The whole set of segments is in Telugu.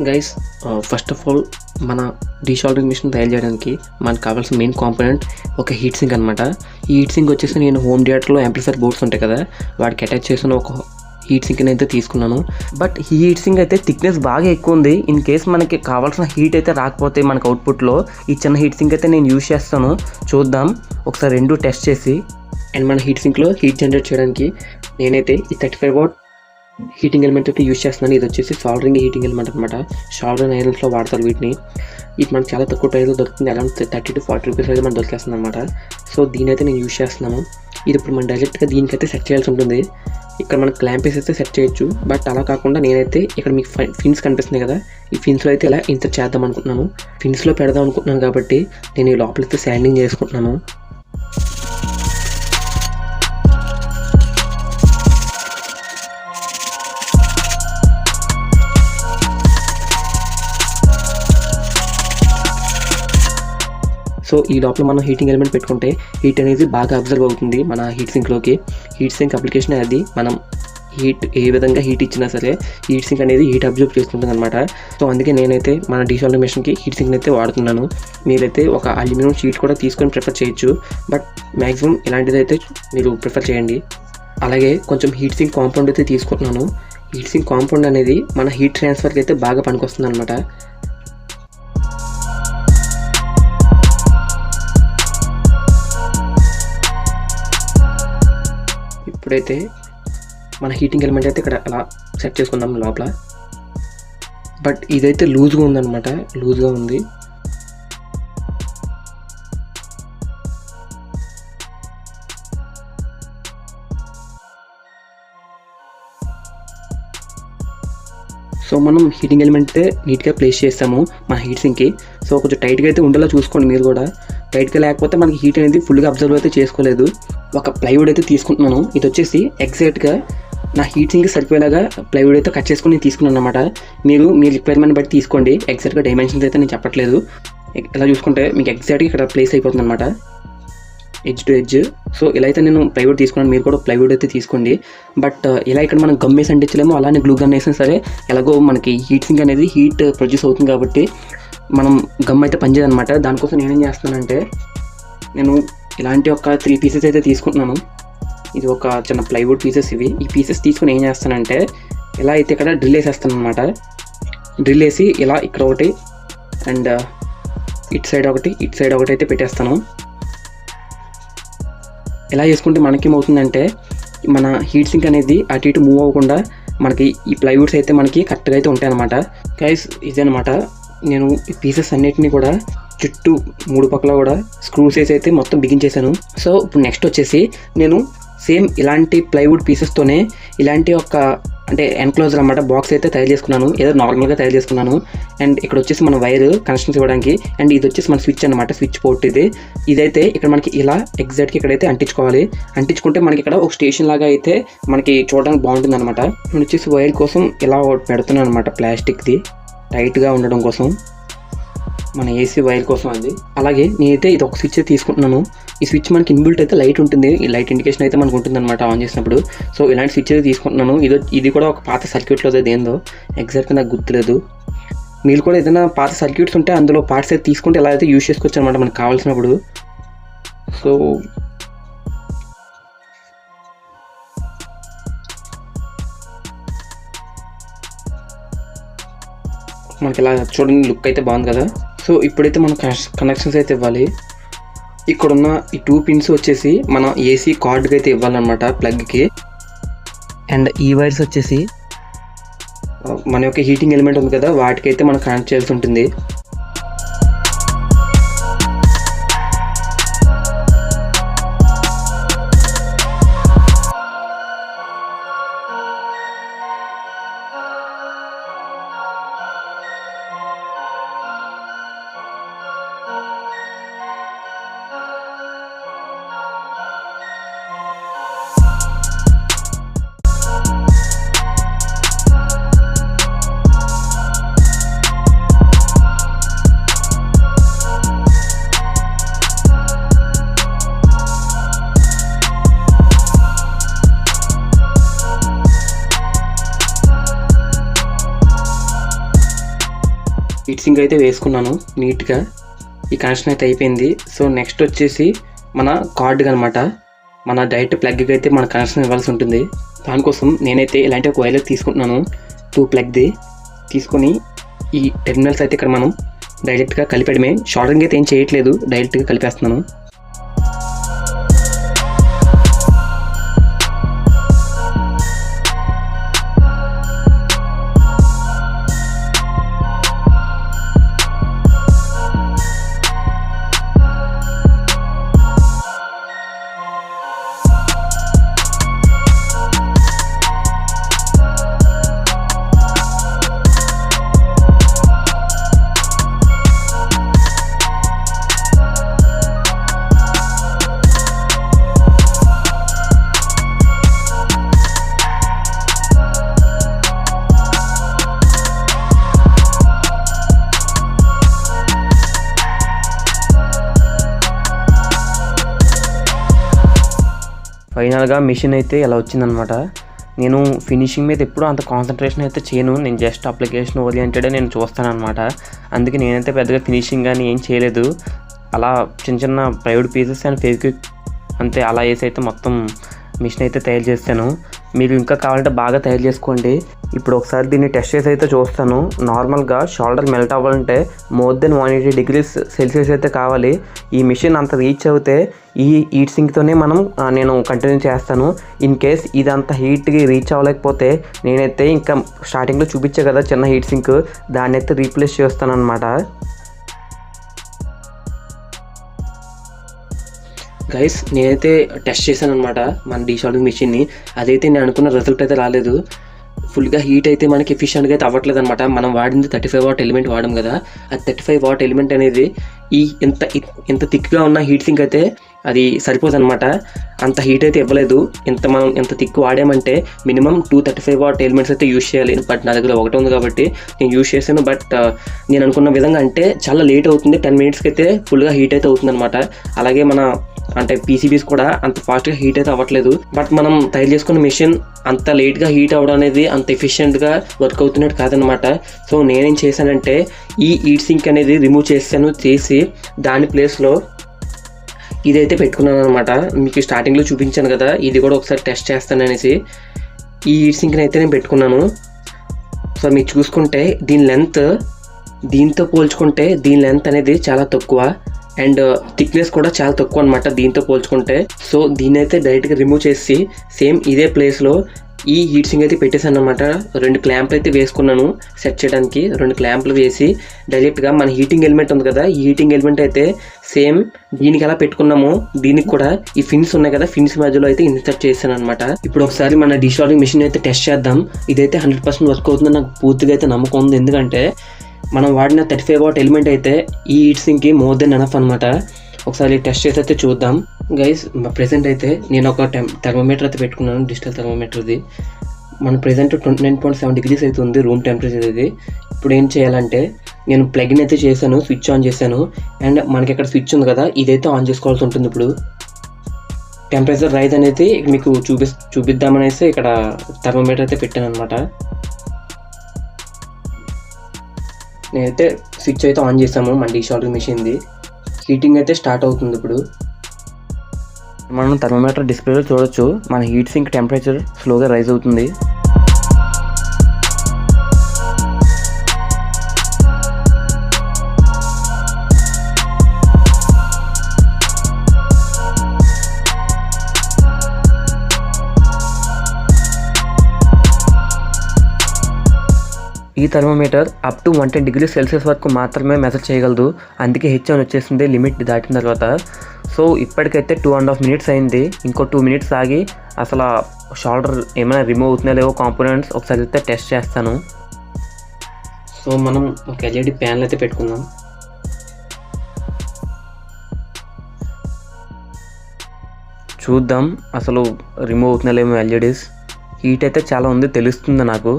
గైస్, ఫస్ట్ ఆఫ్ ఆల్ మన డీషాల్డరింగ్ మిషన్ తయారు చేయడానికి మనకు కావాల్సిన మెయిన్ కాంపోనెంట్ ఒక హీట్ సింక్ అనమాట. ఈ హీట్ సింక్ వచ్చేసి నేను హోమ్ థియేటర్లో యాంప్లిఫైర్ బోర్డ్స్ ఉంటాయి కదా, వాటికి అటాచ్ చేసిన ఒక హీట్ సింక్ని అయితే తీసుకున్నాను. బట్ ఈ హీట్ సింక్ అయితే థిక్నెస్ బాగా ఎక్కువ ఉంది. ఇన్ కేస్ మనకి కావాల్సిన హీట్ అయితే రాకపోతే మనకు అవుట్పుట్లో ఈ చిన్న హీట్ సింక్ అయితే నేను యూజ్ చేస్తాను. చూద్దాం ఒకసారి రెండు టెస్ట్ చేసి. అండ్ మన హీట్ సింక్లో హీట్ జనరేట్ చేయడానికి నేనైతే ఈ 35 వాట్ హీటింగ్ ఎలిమెంట్ అయితే యూజ్ చేస్తున్నాను. ఇది వచ్చేసి సాల్డరింగ్ హీటింగ్ ఎలిమెంట్ అనమాట. సాల్డరింగ్ ఐరన్స్లో వాడతారు వీటిని. ఇది మనకు చాలా తక్కువ ప్రైస్లో దొరుకుతుంది. అరౌండ్ 30 to 40 రూపీస్ అయితే మనకు దొరికేస్తుంది అనమాట. సో దీని అయితే నేను యూజ్ చేస్తున్నాను. ఇది ఇప్పుడు మనం డైరెక్ట్గా దీనికైతే సెట్ చేయాల్సి ఉంటుంది. ఇక్కడ మనం క్లాంపీస్ అయితే సెట్ చేయొచ్చు. బట్ అలా కాకుండా నేనైతే ఇక్కడ మీకు ఫిన్స్ కనిపిస్తున్నాయి కదా, ఈ ఫిన్స్లో అయితే ఇలా ఇన్సర్ట్ చేద్దాం అనుకుంటున్నాను. ఫిన్స్లో పెడదాం అనుకుంటున్నాను కాబట్టి నేను ఈ లోపలైతే శాండింగ్ చేసుకుంటున్నాను. సో ఈ లోపల మనం హీటింగ్ ఎలిమెంట్ పెట్టుకుంటే హీట్ అనేది బాగా అబ్జర్వ్ అవుతుంది మన హీట్ సింక్లోకి. హీట్ సింక్ అప్లికేషన్ అది మనం హీట్ ఏ విధంగా హీట్ ఇచ్చినా సరే హీట్ సింక్ అనేది హీట్ అబ్జర్వ్ చేసుకుంటుంది అనమాట. సో అందుకే నేనైతే మన డీషాల్డరింగ్ మిషన్కి హీట్ సింక్ని అయితే వాడుతున్నాను. మీరైతే ఒక అల్యూమినియం షీట్ కూడా తీసుకొని ప్రిఫర్ చేయొచ్చు. బట్ మ్యాక్సిమం ఇలాంటిది అయితే మీరు ప్రిఫర్ చేయండి. అలాగే కొంచెం హీట్ సింక్ కాంపౌండ్ అయితే తీసుకుంటున్నాను. హీట్ సింక్ కాంపౌండ్ అనేది మన హీట్ ట్రాన్స్ఫర్కి అయితే బాగా పనికొస్తుంది అనమాట. ఇప్పుడైతే మన హీటింగ్ ఎలిమెంట్ అయితే ఇక్కడ అలా సెట్ చేసుకుందాం లోపల. బట్ ఇదైతే లూజ్గా ఉందన్నమాట, లూజ్గా ఉంది. సో మనం హీటింగ్ ఎలిమెంట్ అయితే నీట్గా ప్లేస్ చేస్తాము మన హీట్ సింక్కి. సో కొంచెం టైట్గా అయితే ఉండేలా చూసుకోండి మీరు కూడా. టైట్గా లేకపోతే మనకి హీట్ అనేది ఫుల్గా అబ్జర్వ్ అయితే చేసుకోలేదు. ఒక ప్లైవుడ్ అయితే తీసుకుంటున్నాను. ఇది వచ్చేసి ఎగ్జాక్ట్గా నా హీట్ సింక్కి సరిపోయేలాగా ప్లైవుడ్ అయితే కట్ చేసుకుని నేను తీసుకున్నాను అనమాట. మీరు మీ రిక్వైర్మెంట్ బట్టి తీసుకోండి. ఎగ్జాక్ట్గా డైమెన్షన్స్ అయితే నేను చెప్పట్లేదు. ఇలా చూసుకుంటే మీకు ఎగ్జాక్ట్గా ఇక్కడ ప్లేస్ అయిపోతుంది అనమాట, ఎడ్జ్ టు ఎడ్జ్. సో ఇలా అయితే నేను ప్లైవుడ్ తీసుకున్నాను, మీరు కూడా ప్లైవుడ్ అయితే తీసుకోండి. బట్ ఇలా ఇక్కడ మనం గమ్ వేసి అంటించలేము, అలానే గ్లూ గన్ వేసినా సరే ఎలాగో మనకి హీట్ సింక్ అనేది హీట్ ప్రొడ్యూస్ అవుతుంది కాబట్టి మనం గమ్ అయితే పనిచేయదనమాట. దానికోసం నేనేం చేస్తానంటే నేను ఇలాంటి ఒక 3 పీసెస్ అయితే తీసుకుంటున్నాను. ఇది ఒక చిన్న ప్లైవుడ్ పీసెస్ ఇవి. ఈ పీసెస్ తీసుకుని ఏం చేస్తానంటే ఇలా అయితే ఇక్కడ డ్రిల్ వేసేస్తాను అనమాట. డ్రిల్ వేసి ఇలా ఇక్కడ ఒకటి అండ్ ఇటు సైడ్ ఒకటి అయితే పెట్టేస్తాను. ఎలా చేసుకుంటే మనకేమవుతుందంటే మన హీట్ సింక్ అనేది అటు ఇటు మూవ్ అవ్వకుండా మనకి ఈ ప్లైవుడ్స్ అయితే మనకి కరెక్ట్గా అయితే ఉంటాయి అన్నమాట. గైస్ ఇదనమాట, నేను ఈ పీసెస్ అన్నిటిని కూడా చుట్టూ 3 పక్కల కూడా స్క్రూస్ వేసి అయితే మొత్తం బిగించేశాను. సో ఇప్పుడు నెక్స్ట్ వచ్చేసి నేను సేమ్ ఇలాంటి ప్లైవుడ్ పీసెస్తోనే ఇలాంటి ఒక అంటే ఎన్క్లోజర్ అన్నమాట బాక్స్ అయితే తయారు చేసుకున్నాను. ఏదో నార్మల్గా తయారు చేసుకున్నాను. అండ్ ఇక్కడ వచ్చేసి మన వైర్ కనెక్షన్స్ ఇవ్వడానికి. అండ్ ఇది వచ్చేసి మన స్విచ్ అనమాట, స్విచ్ పోర్ట్ ఇదైతే ఇక్కడ మనకి ఇలా ఎగ్జాక్ట్గా ఇక్కడైతే అంటించుకోవాలి. అంటించుకుంటే మనకి ఇక్కడ ఒక స్టేషన్ లాగా అయితే మనకి చూడడానికి బాగుంటుంది అనమాట. నేను వచ్చేసి వైర్ కోసం ఇలా పెడుతున్నాను అనమాట, ప్లాస్టిక్ది టైట్గా ఉండడం కోసం, మన ఏసీ వైర్ కోసం అది. అలాగే నేనైతే ఇది ఒక స్విచ్ తీసుకుంటున్నాను. ఈ స్విచ్ మనకి ఇన్బిల్ట్ అయితే లైట్ ఉంటుంది, ఈ లైట్ ఇండికేషన్ అయితే మనకు ఉంటుంది అనమాట ఆన్ చేసినప్పుడు. సో ఇలాంటి స్విచ్ అయితే తీసుకుంటున్నాను. ఇది కూడా ఒక పాత సర్క్యూట్లో అది ఏందో ఎగ్జాక్ట్గా నాకు గుర్తులేదు. మీరు కూడా ఏదైనా పాత సర్క్యూట్స్ ఉంటే అందులో పార్ట్స్ అయితే తీసుకుంటే ఎలా అయితే యూజ్ చేసుకోవచ్చు అనమాట మనకు కావాల్సినప్పుడు. సో మనకి ఇలా చూడండి, లుక్ అయితే బాగుంది కదా. సో ఇప్పుడైతే మనం కనెక్షన్స్ అయితే ఇవ్వాలి. ఇక్కడున్న ఈ 2 పిన్స్ వచ్చేసి మన ఏసీ కార్డ్కి అయితే ఇవ్వాలన్నమాట, ప్లగ్కి. అండ్ ఈ వైర్స్ వచ్చేసి మన యొక్క హీటింగ్ ఎలిమెంట్ ఉంది కదా, వాటికైతే మనం కనెక్ట్ చేయాల్సి ఉంటుంది. హీట్ సింక్ అయితే వేసుకున్నాను నీట్గా. ఈ కనెక్షన్ అయితే అయిపోయింది. సో నెక్స్ట్ వచ్చేసి మన కార్డ్కి అనమాట, మన డైరెక్ట్ ప్లగ్కి అయితే మన కనెక్షన్ ఇవ్వాల్సి ఉంటుంది. దానికోసం నేనైతే ఇలాంటి ఒక వైర్ తీసుకుంటున్నాను, 2 ప్లగ్ది తీసుకొని ఈ టెర్మినల్స్ అయితే ఇక్కడ మనం డైరెక్ట్గా కలిపేయడమే. షార్టింగ్ అయితే ఏం చేయట్లేదు, డైరెక్ట్గా కలిపేస్తున్నాను. ఫైనల్గా మిషన్ అయితే ఇలా వచ్చిందనమాట. నేను ఫినిషింగ్ మీద ఎప్పుడూ అంత కాన్సన్ట్రేషన్ అయితే చేయను, నేను జస్ట్ అప్లికేషన్ ఓరియంటెడే నేను చూస్తాను అనమాట. అందుకే నేనైతే పెద్దగా ఫినిషింగ్ కానీ ఏం చేయలేదు. అలా చిన్న చిన్న ప్రైవేట్ పీసెస్ అండ్ ఫెవిక్విక్ అంతే అలా వేసి అయితే మొత్తం మిషన్ అయితే తయారు చేస్తాను. మీరు ఇంకా కావాలంటే బాగా తయారు చేసుకోండి. ఇప్పుడు ఒకసారి దీన్ని టెస్ట్ చేసి అయితే చూస్తాను. నార్మల్గా షోల్డర్ మెల్ట్ అవ్వాలంటే మోర్ దెన్ 180 degrees సెల్సియస్ అయితే కావాలి. ఈ మిషన్ అంత రీచ్ అవుతే ఈ హీట్ సింక్తోనే నేను కంటిన్యూ చేస్తాను. ఇన్ కేస్ ఇది అంత హీట్కి రీచ్ అవ్వలేకపోతే నేనైతే ఇంకా స్టార్టింగ్లో చూపించే కదా చిన్న హీట్ సింక్, దాన్ని అయితే రీప్లేస్ చేస్తాను అనమాట. గైస్ నేనైతే టెస్ట్ చేశాను అనమాట మన డీషార్టింగ్ మిషన్ని. అదైతే నేను అనుకున్న రిజల్ట్ అయితే రాలేదు. ఫుల్గా హీట్ అయితే మనకి ఎఫిషియెంట్గా అయితే అవ్వట్లేదు అనమాట. మనం వాడింది 35 watt ఎలిమెంట్ వాడాం కదా, అది 35 watt ఎలిమెంట్ అనేది ఈ ఇంత థిక్గా ఉన్న హీట్ సింక్ అయితే అది సరిపోదు అనమాట. అంత హీట్ అయితే ఇవ్వలేదు. మనం ఎంత థిక్ వాడామంటే మినిమం 235 watt ఎలిమెంట్స్ అయితే యూజ్ చేయాలి. బట్ నా దగ్గర ఒకటి ఉంది కాబట్టి నేను యూజ్ చేశాను. బట్ నేను అనుకున్న విధంగా అంటే చాలా లేట్ అవుతుంది, 10 minutesకి అయితే ఫుల్గా హీట్ అయితే అవుతుంది అనమాట. అలాగే మన అంటే పీసీబీస్ కూడా అంత ఫాస్ట్గా హీట్ అయితే అవ్వట్లేదు. బట్ మనం తయారు చేసుకున్న మిషన్ అంత లేట్గా హీట్ అవ్వడం అనేది అంత ఎఫిషియెంట్గా వర్క్ అవుతున్నట్టు కాదనమాట. సో నేనేం చేశానంటే ఈ హీట్ సింక్ అనేది రిమూవ్ చేసి దాని ప్లేస్లో ఇదైతే పెట్టుకున్నాను అనమాట. మీకు స్టార్టింగ్లో చూపించాను కదా, ఇది కూడా ఒకసారి టెస్ట్ చేస్తాను అనేసి ఈ హీట్ సింక్ని అయితే నేను పెట్టుకున్నాను. సో మీరు చూసుకుంటే దీని లెంత్ దీంతో పోల్చుకుంటే దీని లెంత్ అనేది చాలా తక్కువ అండ్ థిక్నెస్ కూడా చాలా తక్కువ అనమాట దీంతో పోల్చుకుంటే. సో దీన్ని అయితే డైరెక్ట్గా రిమూవ్ చేసి సేమ్ ఇదే ప్లేస్లో ఈ హీట్ సింక్ అయితే పెట్టేశాను అనమాట. 2 క్లాంపులు అయితే వేసుకున్నాను సెట్ చేయడానికి. 2 క్లాంపులు వేసి డైరెక్ట్గా మన హీటింగ్ ఎలిమెంట్ ఉంది కదా, ఈ హీటింగ్ ఎలిమెంట్ అయితే సేమ్ దీనికి ఎలా పెట్టుకున్నామో దీనికి కూడా ఈ ఫిన్స్ ఉన్నాయి కదా, ఫిన్స్ మధ్యలో అయితే ఇన్సర్ట్ చేశాను అనమాట. ఇప్పుడు ఒకసారి మన డీషార్టింగ్ మిషన్ అయితే టెస్ట్ చేద్దాం. ఇదైతే 100% వర్క్ అవుతుందని నాకు పూర్తిగా అయితే నమ్మకం ఉంది. ఎందుకంటే మనం వాడిన 35 watt ఎలిమెంట్ అయితే ఈ హీట్ సింక్కి మోర్ దెన్ ఎనఫ్ అనమాట. ఒకసారి టెస్ట్ చేసి అయితే చూద్దాం. గైస్ ప్రెసెంట్ అయితే నేను ఒక థర్మోమీటర్ అయితే పెట్టుకున్నాను, డిజిటల్ థర్మోమీటర్ది. మన ప్రెసెంట్ 29.7 degrees అయితే ఉంది రూమ్ టెంపరేచర్ ఇది. ఇప్పుడు ఏం చేయాలంటే నేను ప్లగ్ని అయితే చేశాను, స్విచ్ ఆన్ చేశాను అండ్ మనకి ఇక్కడ స్విచ్ ఉంది కదా, ఇదైతే ఆన్ చేసుకోవాల్సి ఉంటుంది. ఇప్పుడు టెంపరేచర్ రైజ్ అనేది మీకు చూపిద్దామనేసి ఇక్కడ థర్మోమీటర్ అయితే పెట్టాను అనమాట. నేనైతే స్విచ్ అయితే ఆన్ చేసాము మన డీషార్టింగ్ మిషన్ది. హీటింగ్ అయితే స్టార్ట్ అవుతుంది. ఇప్పుడు మనం థర్మోమీటర్ డిస్ప్లేలో చూడొచ్చు మన హీట్ సింక్ టెంపరేచర్ స్లోగా రైజ్ అవుతుంది. ఈ thermometer up to 110 degrees Celsius వరకు మాత్రమే మెజర్ చేయగలదు. అందుకే హెచ్ అని వచ్చేసింది లిమిట్ దాటిన తర్వాత. సో ఇప్పటికైతే 2.5 minutes అయింది. ఇంకో 2 minutes ఆగి అసలు షోల్డర్ ఏమైనా రిమూవ్ అవుతుందో లేవో కాంపోనెంట్స్ ఒకసారి అయితే టెస్ట్ చేస్తాను. సో మనం ఒక ఎల్ఈడి ప్యానల్ అయితే పెట్టుకుందాం. చూద్దాం అసలు రిమూవ్ అవుతుందో లేమో ఎల్ఈడీస్. హీట్ అయితే చాలా ఉంది తెలుస్తుంది నాకు,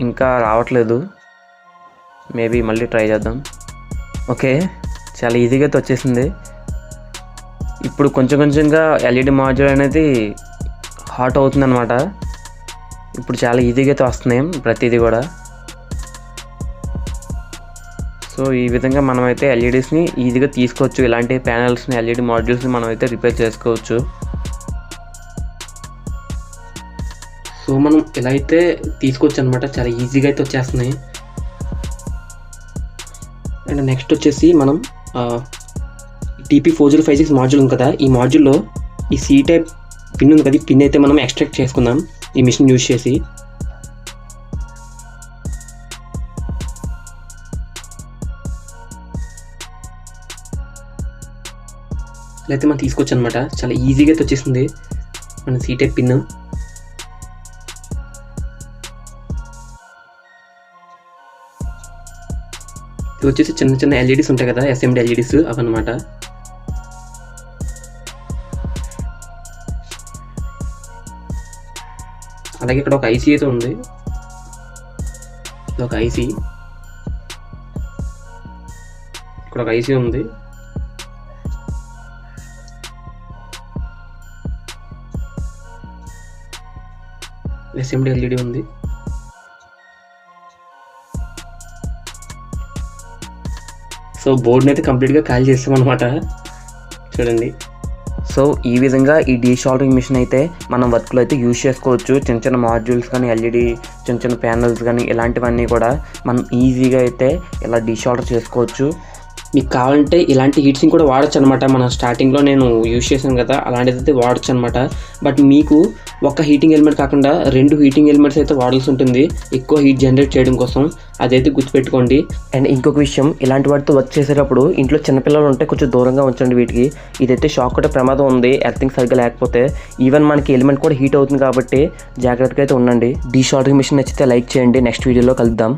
ఇంకా రావట్లేదు. మేబీ మళ్ళీ ట్రై చేద్దాం. ఓకే, చాలా ఈజీగా అయితే వచ్చేసింది. ఇప్పుడు కొంచెంగా ఎల్ఈడి మాడ్యూల్ అనేది హాట్ అవుతుంది అనమాట. ఇప్పుడు చాలా ఈజీగా అయితే వస్తున్నాయి ప్రతిదీ కూడా. సో ఈ విధంగా మనమైతే ఎల్ఈడీస్ని ఈజీగా తీసుకోవచ్చు. ఇలాంటి ప్యానల్స్ని, ఎల్ఈడి మాడ్యూల్స్ని మనమైతే రిపేర్ చేసుకోవచ్చు. సో మనం ఇలా అయితే తీసుకోవచ్చు అనమాట. చాలా ఈజీగా అయితే వచ్చేస్తున్నాయి. అండ్ నెక్స్ట్ వచ్చేసి మనం TP4056 మాడ్యూల్ ఉంది కదా, ఈ మాడ్యూల్లో ఈ C టైప్ పిన్ ఉంది కదా, ఈ పిన్ అయితే మనం ఎక్స్ట్రాక్ట్ చేసుకుందాం ఈ మిషన్ యూజ్ చేసి. ఇలా అయితే మనం తీసుకోవచ్చు అనమాట. చాలా ఈజీగా అయితే వచ్చేసింది మన C టైప్ పిన్. ఇది వచ్చేసి చిన్న చిన్న ఎల్ఈడీస్ ఉంటాయి కదా, SMD ఎల్ఈడీస్ అవన్నమాట. అలాగే ఇక్కడ ఒక ఐసీ అయితే ఉంది. ఇది ఒక ఐసీ, ఇక్కడ ఒక ఐసీ ఉంది. SMD ఎల్ఈడి ఉంది. సో బోర్డ్ని అయితే కంప్లీట్గా ఖాళీ చేస్తాం అనమాట. చూడండి. సో ఈ విధంగా ఈ డీషాల్డరింగ్ మిషన్ అయితే మనం వర్క్లో అయితే యూజ్ చేసుకోవచ్చు. చిన్న చిన్న మాడ్యూల్స్ కానీ, ఎల్ఈడి చిన్న చిన్న ప్యానల్స్ కానీ, ఇలాంటివన్నీ కూడా మనం ఈజీగా అయితే ఇలా డీషాల్డర్ చేసుకోవచ్చు. మీకు కావాలంటే ఇలాంటి హీట్సింగ్ కూడా వాడచ్చు అనమాట. మన స్టార్టింగ్లో నేను యూజ్ చేశాను కదా, అలాంటిది అయితే వాడచ్చు అనమాట. బట్ మీకు ఒక హీటింగ్ ఎలిమెంట్ కాకుండా 2 హీటింగ్ ఎలిమెంట్స్ అయితే వాడాల్సి ఉంటుంది ఎక్కువ హీట్ జనరేట్ చేయడం కోసం. అదైతే గుర్తుపెట్టుకోండి. అండ్ ఇంకొక విషయం, ఇలాంటి వాటితో వర్క్ చేసేటప్పుడు ఇంట్లో చిన్నపిల్లలు ఉంటే కొంచెం దూరంగా ఉంచండి వీటికి. ఇదైతే షాక్ కొట్టే ప్రమాదం ఉంది ఎర్తింగ్ సరిగ్గా లేకపోతే. ఈవెన్ మనకి ఎలిమెంట్ కూడా హీట్ అవుతుంది కాబట్టి జాగ్రత్తగా అయితే ఉండండి. డీషాల్డరింగ్ మిషన్ నచ్చితే లైక్ చేయండి. నెక్స్ట్ వీడియోలో కలుద్దాం.